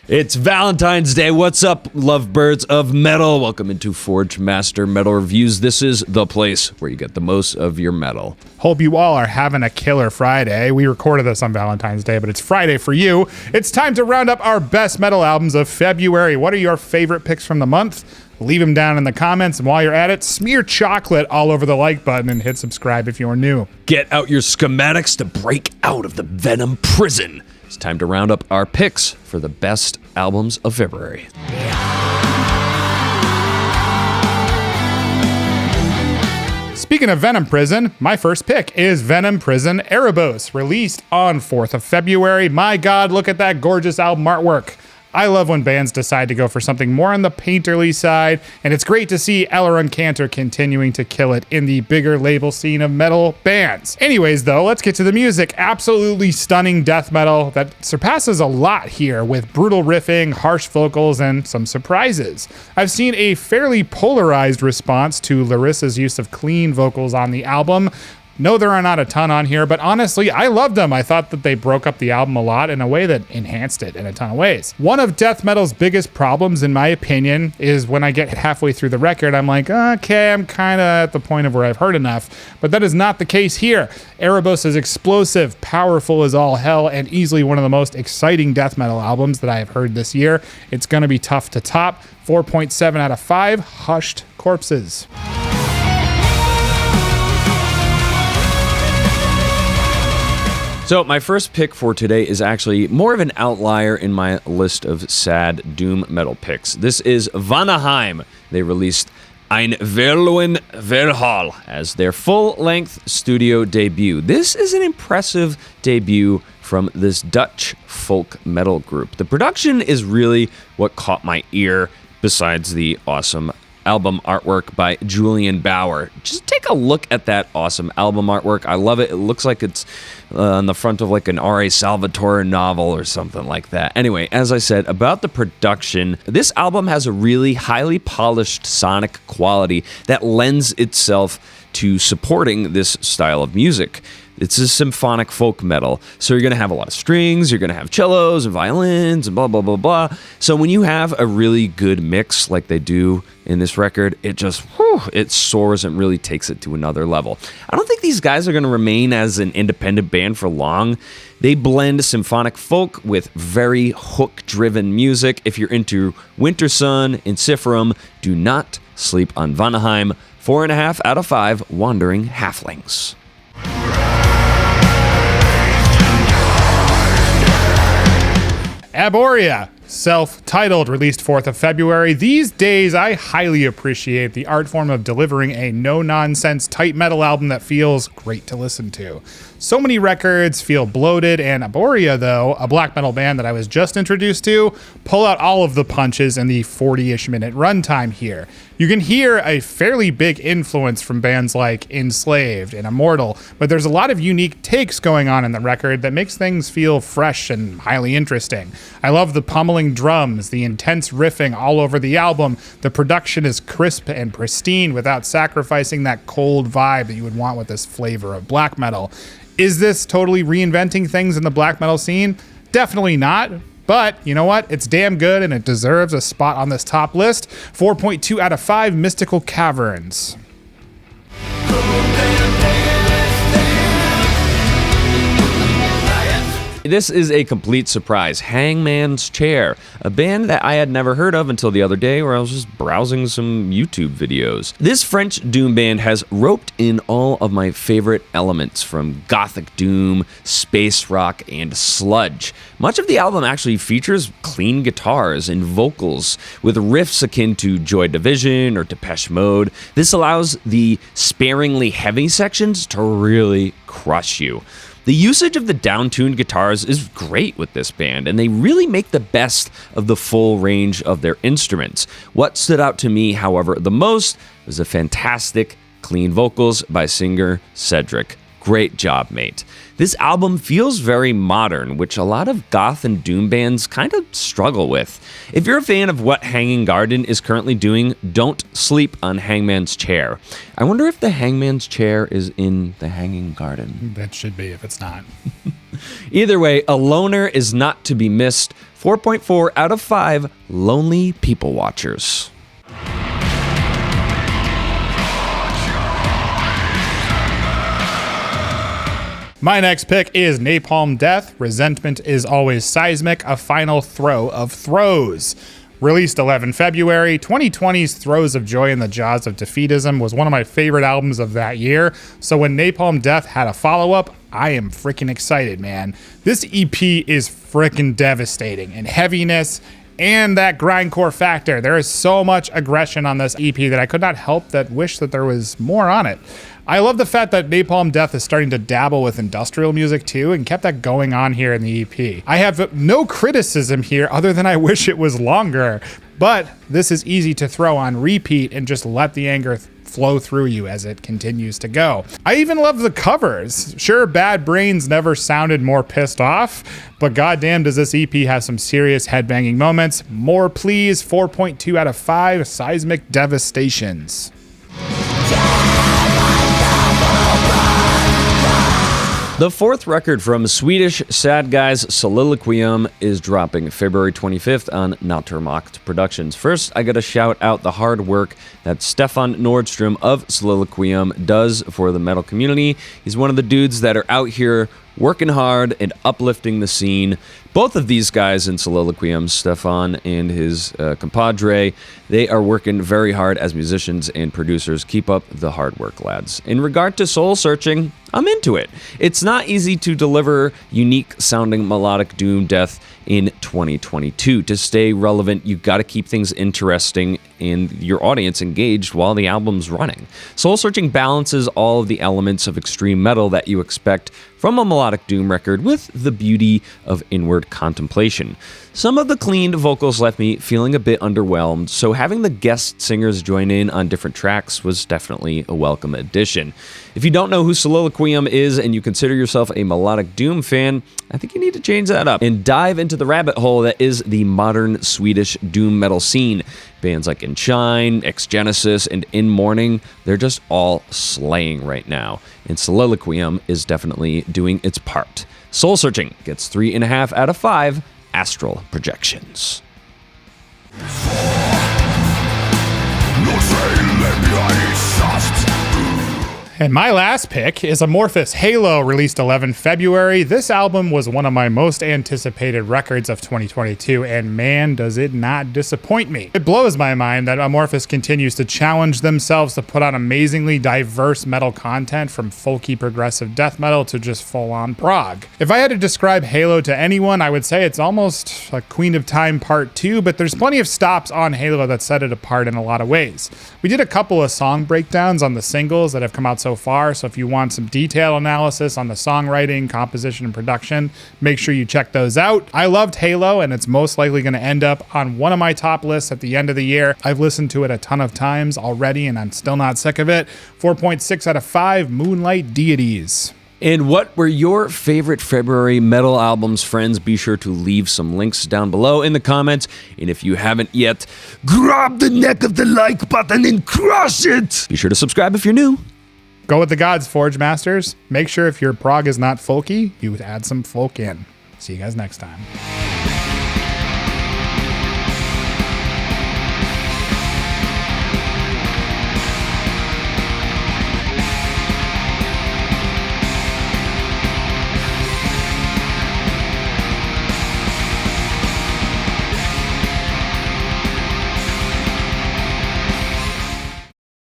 It's Valentine's Day. What's up, lovebirds of metal? Welcome into Forgemaster Metal Reviews. This is the place where you get the most of your metal. Hope you all are having a killer Friday. We recorded this on Valentine's Day, but it's Friday for you. It's time to round up our best metal albums of February. What are your favorite picks from the month? Leave them down in the comments, and while you're at it, smear chocolate all over the like button and hit subscribe if you're new. Get out your schematics to break out of the Venom prison. It's time to round up our picks for the best albums of February. Speaking of Venom Prison, my first pick is Venom Prison Erebos, released on 4th of February. My God, look at that gorgeous album artwork. I love when bands decide to go for something more on the painterly side, and it's great to see Elleron Cantor continuing to kill it in the bigger label scene of metal bands. Anyways, though, let's get to the music. Absolutely stunning death metal that surpasses a lot here with brutal riffing, harsh vocals, and some surprises. I've seen a fairly polarized response to Larissa's use of clean vocals on the album. No, there are not a ton on here, but honestly, I loved them. I thought that they broke up the album a lot in a way that enhanced it in a ton of ways. One of death metal's biggest problems, in my opinion, is when I get halfway through the record, I'm like, okay, I'm kind of at the point of where I've heard enough, but that is not the case here. Erebos is explosive, powerful as all hell, and easily one of the most exciting death metal albums that I have heard this year. It's going to be tough to top. 4.7 out of 5, Hushed Corpses. So my first pick for today is actually more of an outlier in my list of sad doom metal picks. This is Vanaheim. They released Ein Verloren Verhaal as their full-length studio debut. This is an impressive debut from this Dutch folk metal group. The production is really what caught my ear, besides the awesome album artwork by Julian Bauer. Just take a look at that awesome album artwork. I love it. It looks like it's on the front of like an R.A. Salvatore novel or something like that. Anyway, as I said, about the production, this album has a really highly polished sonic quality that lends itself to supporting this style of music. It's a symphonic folk metal, so you're going to have a lot of strings, you're going to have cellos and violins and blah, blah, blah, blah. So when you have a really good mix like they do in this record, it just, it soars and really takes it to another level. I don't think these guys are going to remain as an independent band for long. They blend symphonic folk with very hook-driven music. If you're into Winter Sun, Inciferum, do not sleep on Vanaheim. 4.5 out of 5 Wandering Halflings. Abhoria, self-titled, released 4th of February. These days, I highly appreciate the art form of delivering a no-nonsense tight metal album that feels great to listen to. So many records feel bloated, and Abhoria, though, a black metal band that I was just introduced to, pull out all of the punches in the 40-ish minute runtime here. You can hear a fairly big influence from bands like Enslaved and Immortal, but there's a lot of unique takes going on in the record that makes things feel fresh and highly interesting. I love the pummeling drums, the intense riffing all over the album. The production is crisp and pristine without sacrificing that cold vibe that you would want with this flavor of black metal. Is this totally reinventing things in the black metal scene? Definitely not. But you know what? It's damn good and it deserves a spot on this top list. 4.2 out of 5, Mystical Caverns. This is a complete surprise. Hangman's Chair, a band that I had never heard of until the other day where I was just browsing some YouTube videos. This French doom band has roped in all of my favorite elements from gothic doom, space rock, and sludge. Much of the album actually features clean guitars and vocals with riffs akin to Joy Division or Depeche Mode. This allows the sparingly heavy sections to really crush you. The usage of the down-tuned guitars is great with this band, and they really make the best of the full range of their instruments. What stood out to me, however, the most was the fantastic, clean vocals by singer Cedric. Great job, mate. This album feels very modern, which a lot of goth and doom bands kind of struggle with. If you're a fan of what Hanging Garden is currently doing, don't sleep on Hangman's Chair. I wonder if the Hangman's Chair is in the Hanging Garden. That should be if it's not. Either way, A Loner is not to be missed. 4.4 out of 5 lonely people watchers. My next pick is Napalm Death, Resentment is Always Seismic, a final throw of Throes. Released 11 February, 2020's Throes of Joy in the Jaws of Defeatism was one of my favorite albums of that year, so when Napalm Death had a follow-up, I am freaking excited, man. This EP is freaking devastating in heaviness and that grindcore factor. There is so much aggression on this EP that I could not help but wish that there was more on it. I love the fact that Napalm Death is starting to dabble with industrial music too and kept that going on here in the EP. I have no criticism here other than I wish it was longer, but this is easy to throw on repeat and just let the anger flow through you as it continues to go. I even love the covers. Sure, Bad Brains never sounded more pissed off, but goddamn does this EP have some serious headbanging moments. More please, 4.2 out of 5 Seismic Devastations. The fourth record from Swedish Sad Guys Soliloquium is dropping February 25th on Naturmacht Productions. First, I gotta shout out the hard work that Stefan Nordstrom of Soliloquium does for the metal community. He's one of the dudes that are out here working hard and uplifting the scene. Both of these guys in Soliloquium, Stefan and his compadre, they are working very hard as musicians and producers. Keep up the hard work, lads. In regard to soul searching, I'm into it. It's not easy to deliver unique sounding melodic doom death in 2022. To stay relevant, you got to keep things interesting and your audience engaged while the album's running. Soul Searching balances all of the elements of extreme metal that you expect from a melodic doom record with the beauty of inward contemplation. Some of the cleaned vocals left me feeling a bit underwhelmed, so having the guest singers join in on different tracks was definitely a welcome addition. If you don't know who Soliloquium is and you consider yourself a melodic doom fan, I think you need to change that up and dive into the rabbit hole that is the modern Swedish doom metal scene. Bands like In Shine, Ex Genesis, and In Mourning, they're just all slaying right now, and Soliloquium is definitely doing its part. Soul Searching gets 3.5 out of 5 astral projections. And my last pick is Amorphis Halo, released 11 February. This album was one of my most anticipated records of 2022, and man, does it not disappoint me. It blows my mind that Amorphis continues to challenge themselves to put out amazingly diverse metal content, from folky progressive death metal to just full-on prog. If I had to describe Halo to anyone, I would say it's almost a Queen of Time Part 2, but there's plenty of stops on Halo that set it apart in a lot of ways. We did a couple of song breakdowns on the singles that have come out so far, so if you want some detailed analysis on the songwriting, composition, and production, make sure you check those out. I loved Halo, and it's most likely going to end up on one of my top lists at the end of the year. I've listened to it a ton of times already, and I'm still not sick of it. 4.6 out of 5 Moonlight Deities. And what were your favorite February metal albums, friends? Be sure to leave some links down below in the comments. And if you haven't yet, grab the neck of the like button and crush it. Be sure to subscribe if you're new. Go with the gods, Forgemasters. Make sure if your prog is not folky, you add some folk in. See you guys next time.